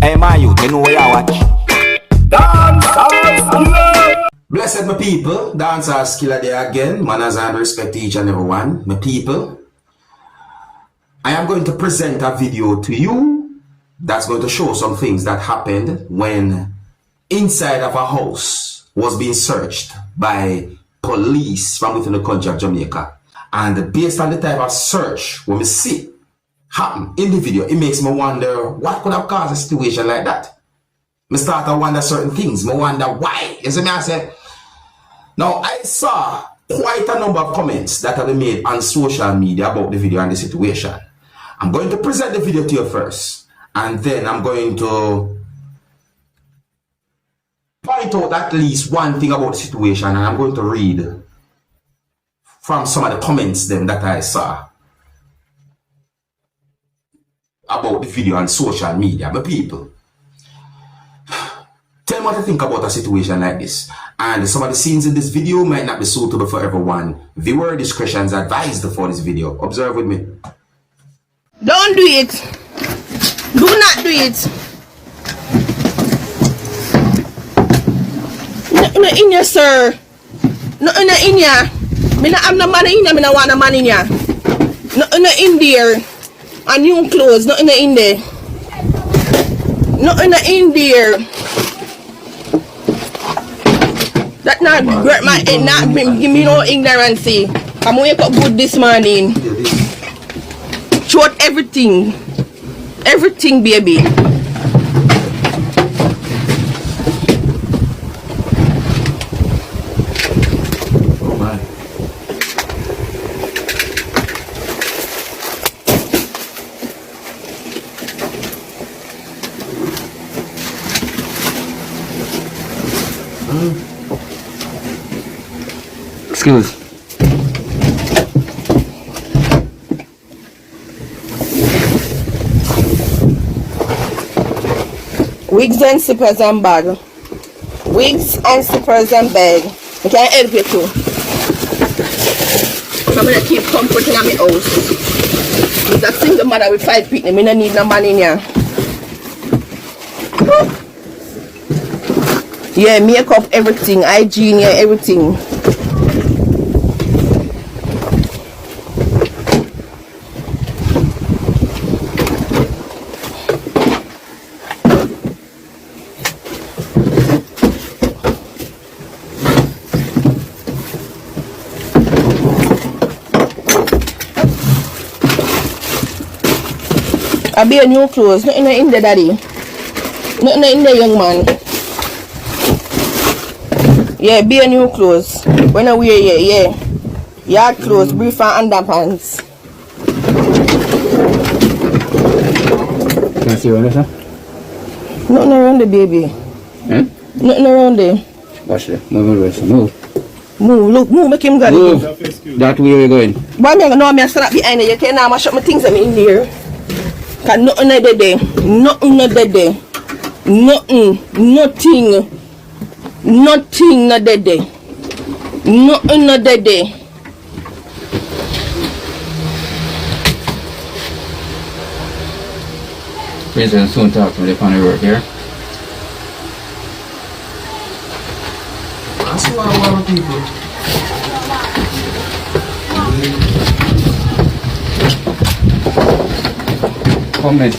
Hey man, you know where you watch? Dancehall skilla. Blessed my people, Dancehall skilla there again. Manners and respect to each and every one. My people, I am going to present a video to you that's going to show some things that happened when inside of a house was being searched by police from within the country of Jamaica. And based on the type of search when we see happen in the video, it makes me wonder what could have caused a situation like that. Me start to wonder certain things. Me wonder why. You see me I say? Now I saw quite a number of comments that have been made on social media about the video and the situation. I'm going to present the video to you first, and then I'm going to point out at least one thing about the situation, and I'm going to read from some of the comments then that I saw about the video on social media. But people, tell me what you think about a situation like this. And some of the scenes in this video might not be suitable for everyone. Viewer discretion is advised for this video. Observe with me. Don't do it. Do not do it. No in here, sir. No in here. Me not have no money in here. Me not want no money in here. No in there. And new clothes. No in there. No in there. That not grab my head. Not give me no ignorancy. I'm wake up good this morning. Short everything. Everything, baby. Excuse. Wigs and slippers and bag. Wigs and slippers and bag. I can help you too. I'm gonna keep comforting at my house. It's a single mother with 5 people. I don't need no money in here. Yeah, makeup, everything, hygiene, yeah, everything. I be a new clothes, nothing in there, daddy. Nothing in there, young man. Yeah, be a new clothes. When I wear yeah. Yard clothes, brief and underpants. Can I see what sir? Nothing around the baby. Eh? Nothing around there. Watch it. Move. Move, look, move, make him go. Move. That way we're going. Why me no me stand up behind you? You can't now mash up my things that me in there. Cause nothing not there. Nothing not there. Nothing not there. Nothing not there. Please soon talk to me on the road here. That's why a lot of people. Comment.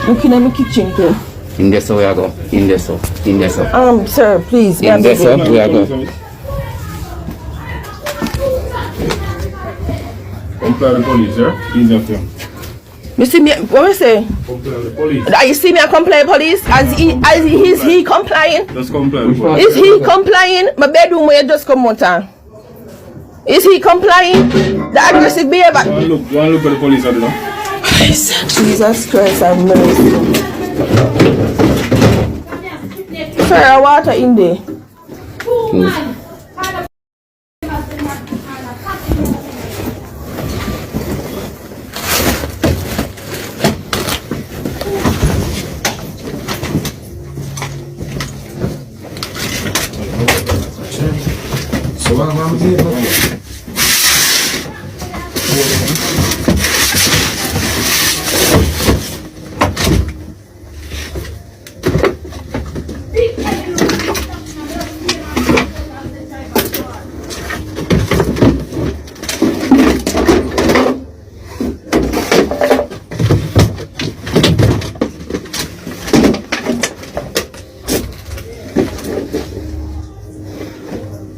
Looking at my kitchen too. In this way I go. In this way. Sir, please. In this way we are go. Comply the police, sir. Easy for you. You see me, what I say? Comply the police. You see me a comply police? Is he complying? Just comply the police. Is he complying? My bedroom where you just come out. Is he complying? The aggressive behavior. Go and look at the police, I don't know. Jesus Christ, have mercy. Sir, water in there. So what I'm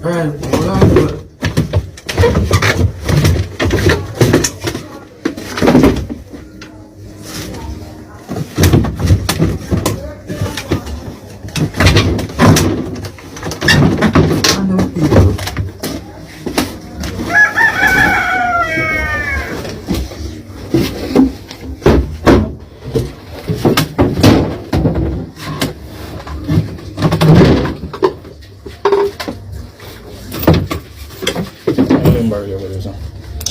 Alright, hold on.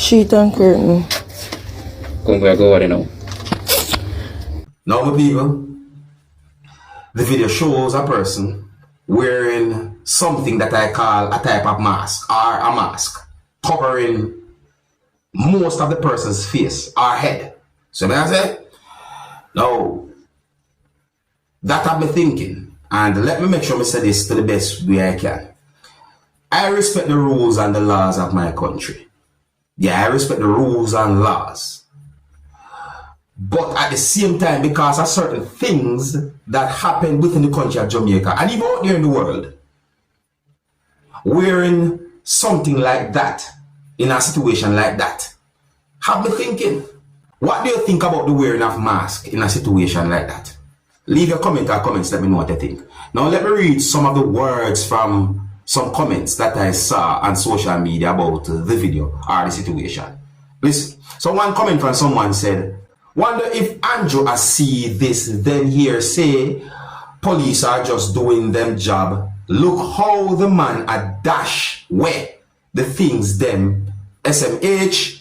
Sheet and curtain. Come where I go right now. Now, my people, the video shows a person wearing something that I call a type of mask, or a mask, covering most of the person's face or head. So, may I say? Now, that I've been thinking, and let me make sure I say this to the best way I can. I respect the rules and the laws of my country. Yeah, I respect the rules and laws. But at the same time, because of certain things that happen within the country of Jamaica, and even out there in the world, wearing something like that, in a situation like that, have me thinking, what do you think about the wearing of mask in a situation like that? Leave your comment or comments, let me know what you think. Now let me read some of the words from some comments that I saw on social media about the video or the situation. Listen, so one comment from someone said, wonder if Andrew I see this then here say police are just doing them job. Look how the man a dash where the things them SMH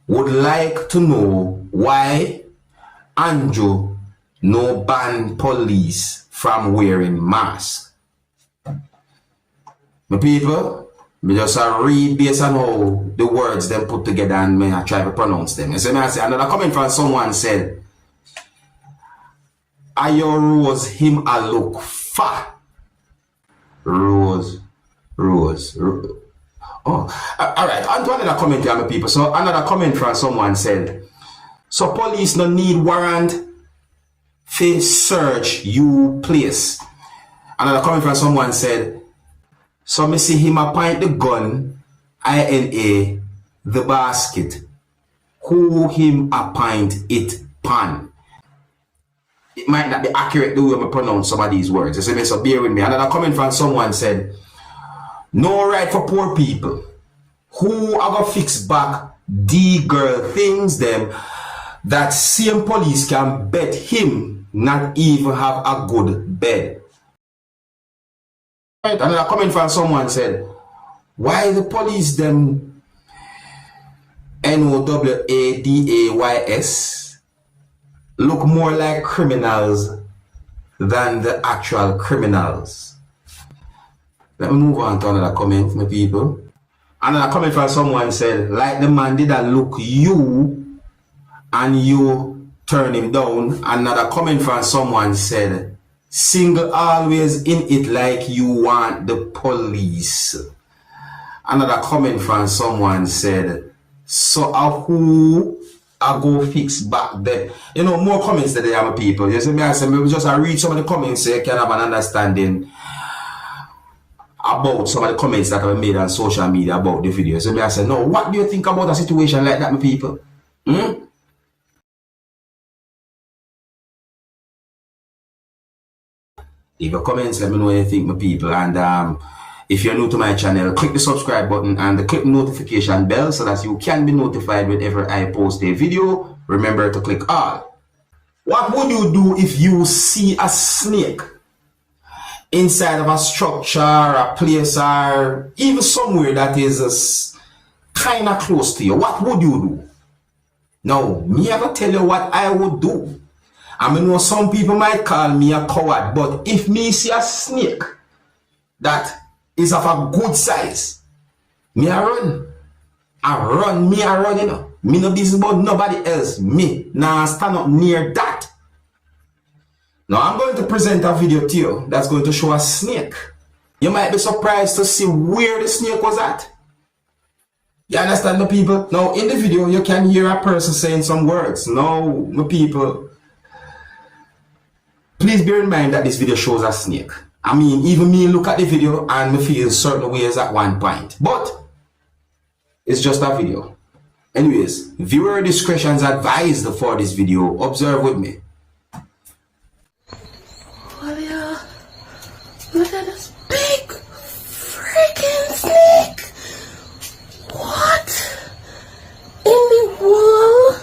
would like to know why Andrew no ban police from wearing masks. My people, me just read based on how the words them put together and me I try to pronounce them. You see me I say another comment from someone said, Ayo Rose him a look fat. Rose. Oh, alright, on to another comment here, my people. So another comment from someone said, so police no need warrant for search you place. Another comment from someone said, so me see him appoint the gun, INA, the basket. Who him appoint it pan? It might not be accurate the way I pronounce some of these words. You see me, so bear with me. Another comment from someone said, no right for poor people. Who are gonna fix back the girl things them that same police can bet him not even have a good bed. Right, another comment from someone said, why the police them NOWADAYS look more like criminals than the actual criminals? Let me move on to another comment, my people. Another comment from someone said, like the man did that look you and you turn him down. Another comment from someone said, single always in it like you want the police. Another comment from someone said, so who I go fix back then? You know, more comments that they have people. You see me, I say, maybe just I read some of the comments so you can have an understanding about some of the comments that have made on social media about the video. So I say, no, what do you think about a situation like that, my people? Leave your comments, let me know what you think, my people. And if you're new to my channel, click the subscribe button and click the notification bell so that you can be notified whenever I post a video. Remember to click all. What would you do if you see a snake inside of a structure, a place, or even somewhere that is kind of close to you? What would you do? Now, me ever tell you what I would do. I mean, know some people might call me a coward, but if me see a snake that is of a good size, me I run. I run, you know. Me no business about nobody else. Me nah stand up near that. Now I'm going to present a video to you that's going to show a snake. You might be surprised to see where the snake was at. You understand, my people? Now in the video you can hear a person saying some words. Now, my people, please bear in mind that this video shows a snake. I mean, even me look at the video and me feel certain ways at one point. But it's just a video. Anyways, viewer discretion is advised for this video. Observe with me. Well, yeah. Look at this big freaking snake. What in the world?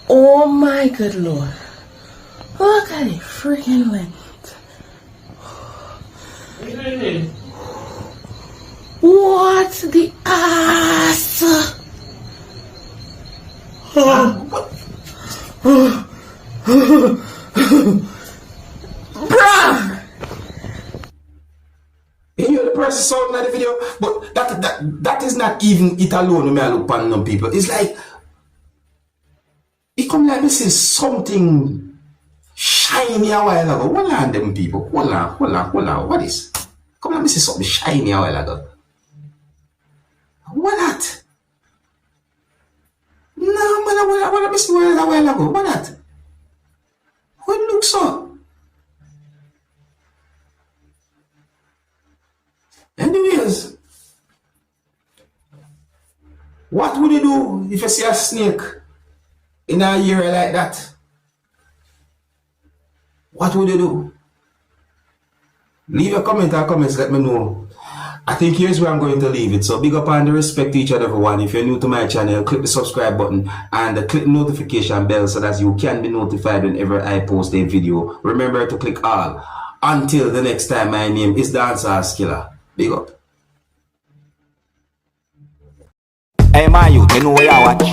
Oh my good lord. Look at it freaking length. What the ass? Bruh! You hear the person sounding at the video, but that is not even it alone. When I look upon them people, it's like it come like this is something shiny a while ago. Hold on, them people. Hold on. What is? Come let me see something shiny a while ago. What that? No, man, what I see a while ago. What that? What looks so? Anyways, what would you do if you see a snake in a area like that? What would you do? Leave a comment or comments, let me know. I think here's where I'm going to leave it. So big up and respect to each and everyone. If you're new to my channel, click the subscribe button and click the notification bell so that you can be notified whenever I post a video. Remember to click all. Until the next time, my name is Dancehall Skilla. Big up. Hey, my youth, you know where you watch?